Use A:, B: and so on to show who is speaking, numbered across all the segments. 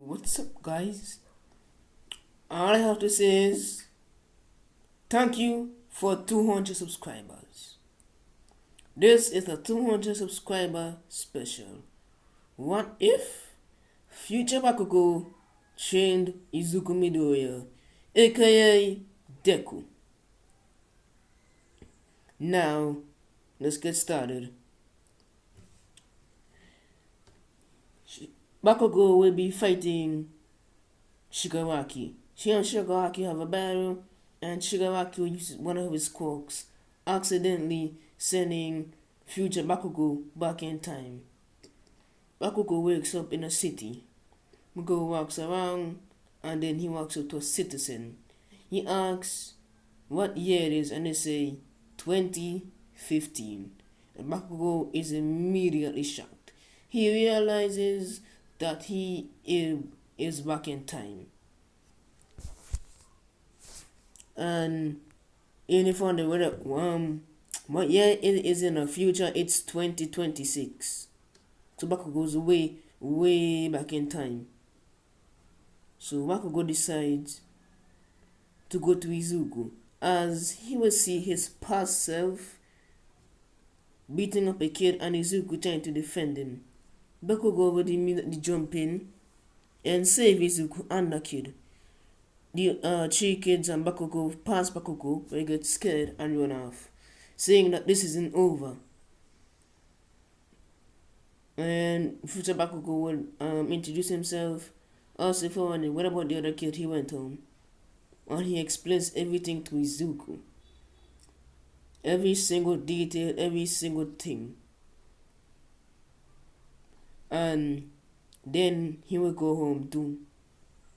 A: What's up, guys? All I have to say is thank you for 200 subscribers. This is a 200 subscriber special. What if future Bakugo trained Izuku Midoriya, aka Deku? Now, let's get started. Bakugo will be fighting Shigaraki. She and Shigaraki have a battle, and Shigaraki uses one of his quirks, accidentally sending future Bakugo back in time. Bakugo wakes up in a city. Bakugo walks around, and then he walks up to a citizen. He asks what year it is, and they say 2015. And Bakugo is immediately shocked. He realizes that he is back in time. And if on the what year it is in the future, it's 2026. So Bakugo goes way back in time. So Bakugo decides to go to Izuku, as he will see his past self beating up a kid and Izuku trying to defend him. Bakugo would immediately jump in and save Izuku and the kid. The three kids and Bakugo pass Bakugo, but he gets scared and run off, saying that this isn't over. And future Bakugo will introduce himself, ask if what about the other kid. He went home, and he explains everything to Izuku. Every single detail, every single thing. And then he will go home to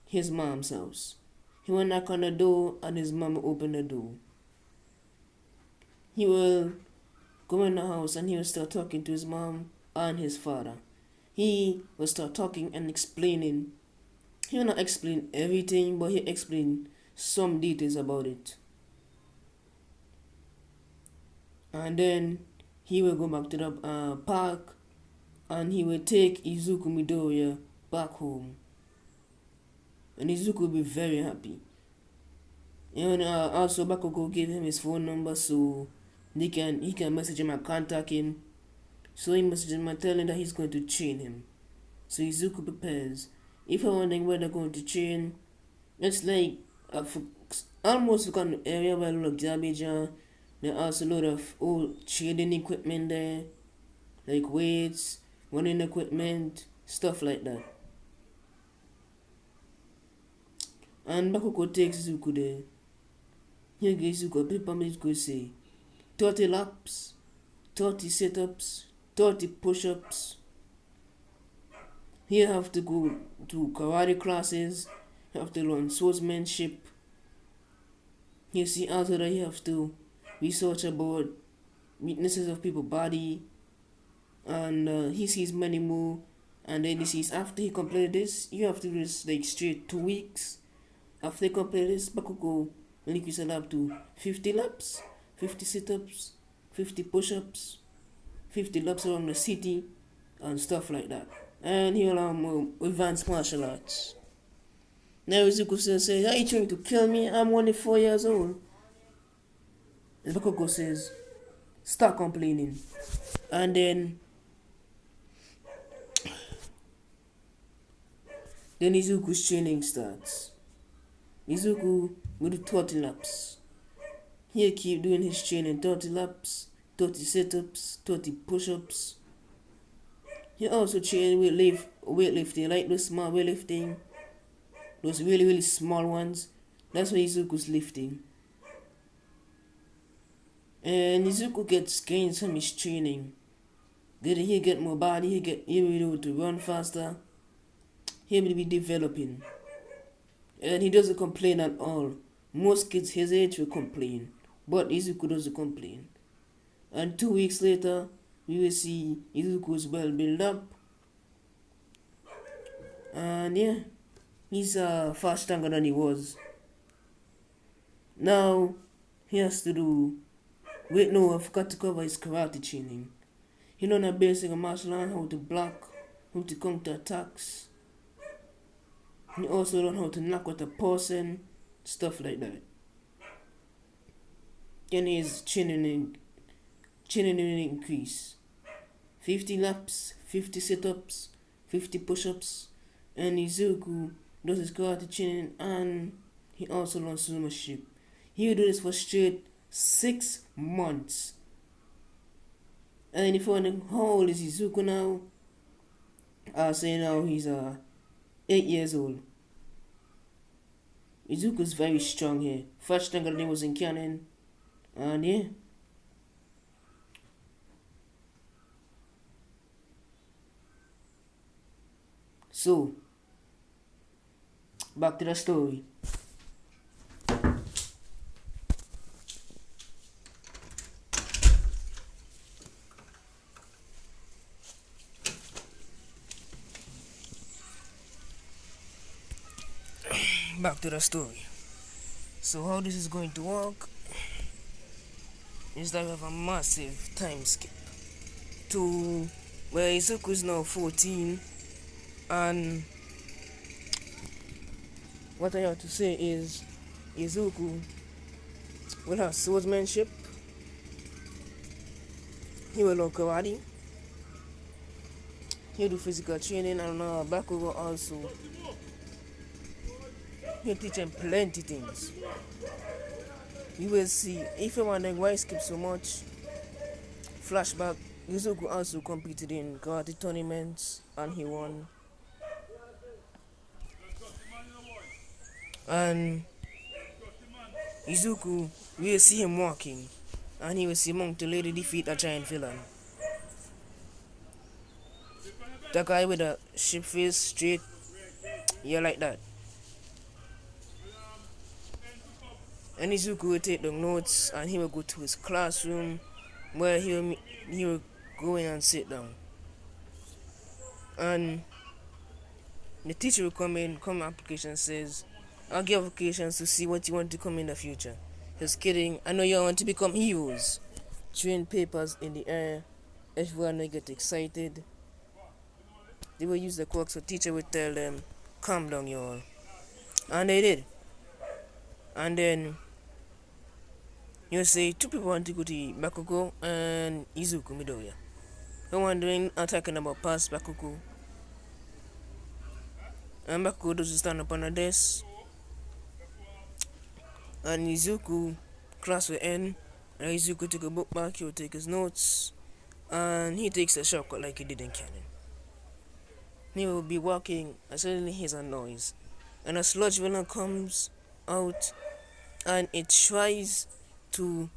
A: his mom's house. He will knock on the door and his mom will open the door. He will go in the house and he will start talking to his mom and his father. He will start talking and explaining. He will not explain everything, but he explain some details about it. And then he will go back to the park and he will take Izuku Midoriya back home. And Izuku will be very happy. And also Bakugo gave him his phone number so he can message him and contact him. So he messages him and tell him that he's going to train him. So Izuku prepares. If you're wondering where they're going to train, it's like almost forgotten area where a lot of garbage are. There are also a lot of old trading equipment there, like weights, running equipment, stuff like that. And Bakugo takes Izuku there. Here gives Izuku a paper, he's going to say 30 laps, 30 sit-ups, 30 push-ups. You have to go to karate classes, you have to learn swordsmanship. You see also that you have to research about weaknesses of people's body, and he sees many more. And then he sees after he completed this, you have to do this like straight 2 weeks. After he completed this, Bakugo will increase a lap to 50 laps, 50 sit-ups, 50 push-ups, 50 laps around the city, and stuff like that. And he'll advance martial arts. Now Izuku says, "Are you trying to kill me? I'm only 4 years old." And Bakugo says, "Stop complaining." And then Izuku's training starts. Izuku will do 30 laps. He'll keep doing his training, 30 laps, 30 sit-ups, 30 push-ups. He also train weightlifting, like those small weightlifting, those really small ones. That's what Izuku's lifting. And Izuku gets gains from his training. He'll get more body, he'll be able to run faster, he'll be developing. And he doesn't complain at all. Most kids his age will complain, but Izuku doesn't complain. And 2 weeks later, we will see Izuku's well built up. And yeah, he's far stronger than he was. Now, he has to do... Wait, no, I forgot to cover his karate training. He learned a basic martial art, how to block, how to counter attacks, He also learned how to knock with a person, stuff like that. Then his chin increase. 50 laps, 50 sit-ups, 50 push-ups, and Izuku does his karate chin, and he also learns swordsmanship. He will do this for straight 6 months. And then if you wonder how old is Izuku now, I'll say now he's 8 years old. Izuku's very strong here. First stronger than he was in canon. And yeah. So, back to the story. Back to the story. So how this is going to work is that we have a massive time skip to where Izuku is now 14, and what I have to say is Izuku will have swordsmanship, he will learn karate, he'll do physical training, and BAKUGO also. He'll teach him plenty things. You will see. If you're wondering why I skip so much, flashback, Izuku also competed in karate tournaments and he won. And Izuku, we will see him walking, and he will see Monk to later defeat a giant villain. The guy with a ship face straight, yeah, like that. And Izuku will take the notes and he will go to his classroom where he will go in and sit down. And the teacher will come application says, I'll give applications to see what you want to come in the future. Just kidding, I know you want to become heroes. Train papers in the air, everyone will get excited. They will use the clock, so teacher will tell them, calm down y'all. And they did. And then you say 2 people want to go to BAKUGO and Izuku Midoriya. No one doing talking about past BAKUGO. And BAKUGO does stand up on a desk. And Izuku class will end. And Izuku take a book back, he will take his notes. And he takes a shortcut like he did in canon. He will be walking and suddenly he hears a noise. And a sludge villain comes out and it tries to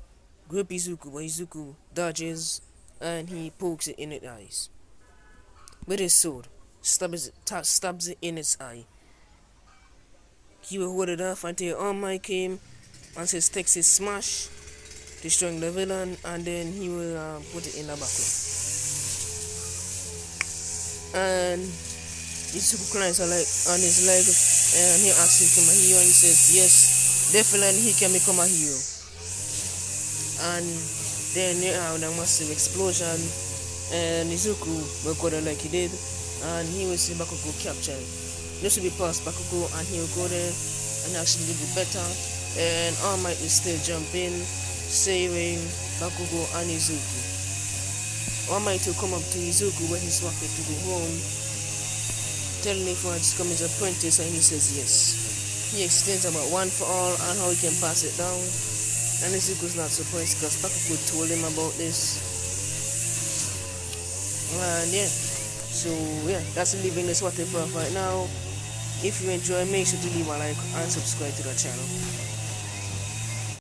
A: grip Izuku, but Izuku dodges and he pokes it in its eyes with his sword, stabs it in its eye. He will hold it off until All Might came and says Texas smash, destroying the villain, and then he will put it in the bucket. And Izuku climbs on his leg and he asks him to become a hero, and he says yes, definitely he can become a hero. And then you have a massive explosion and Izuku will go there like he did, and he will see BAKUGO captured. This will be past BAKUGO and he will go there and actually do better, and All Might will still jump in, saving BAKUGO and Izuku. All Might will come up to Izuku when he's walking to go home, telling him if he wants to come as an apprentice, and he says yes. He explains about one for all and how he can pass it down. And Izuku's not surprised because BAKUGO told him about this. And yeah, so yeah, that's leaving this water for right now. If you enjoy, make sure to leave a like and subscribe to the channel.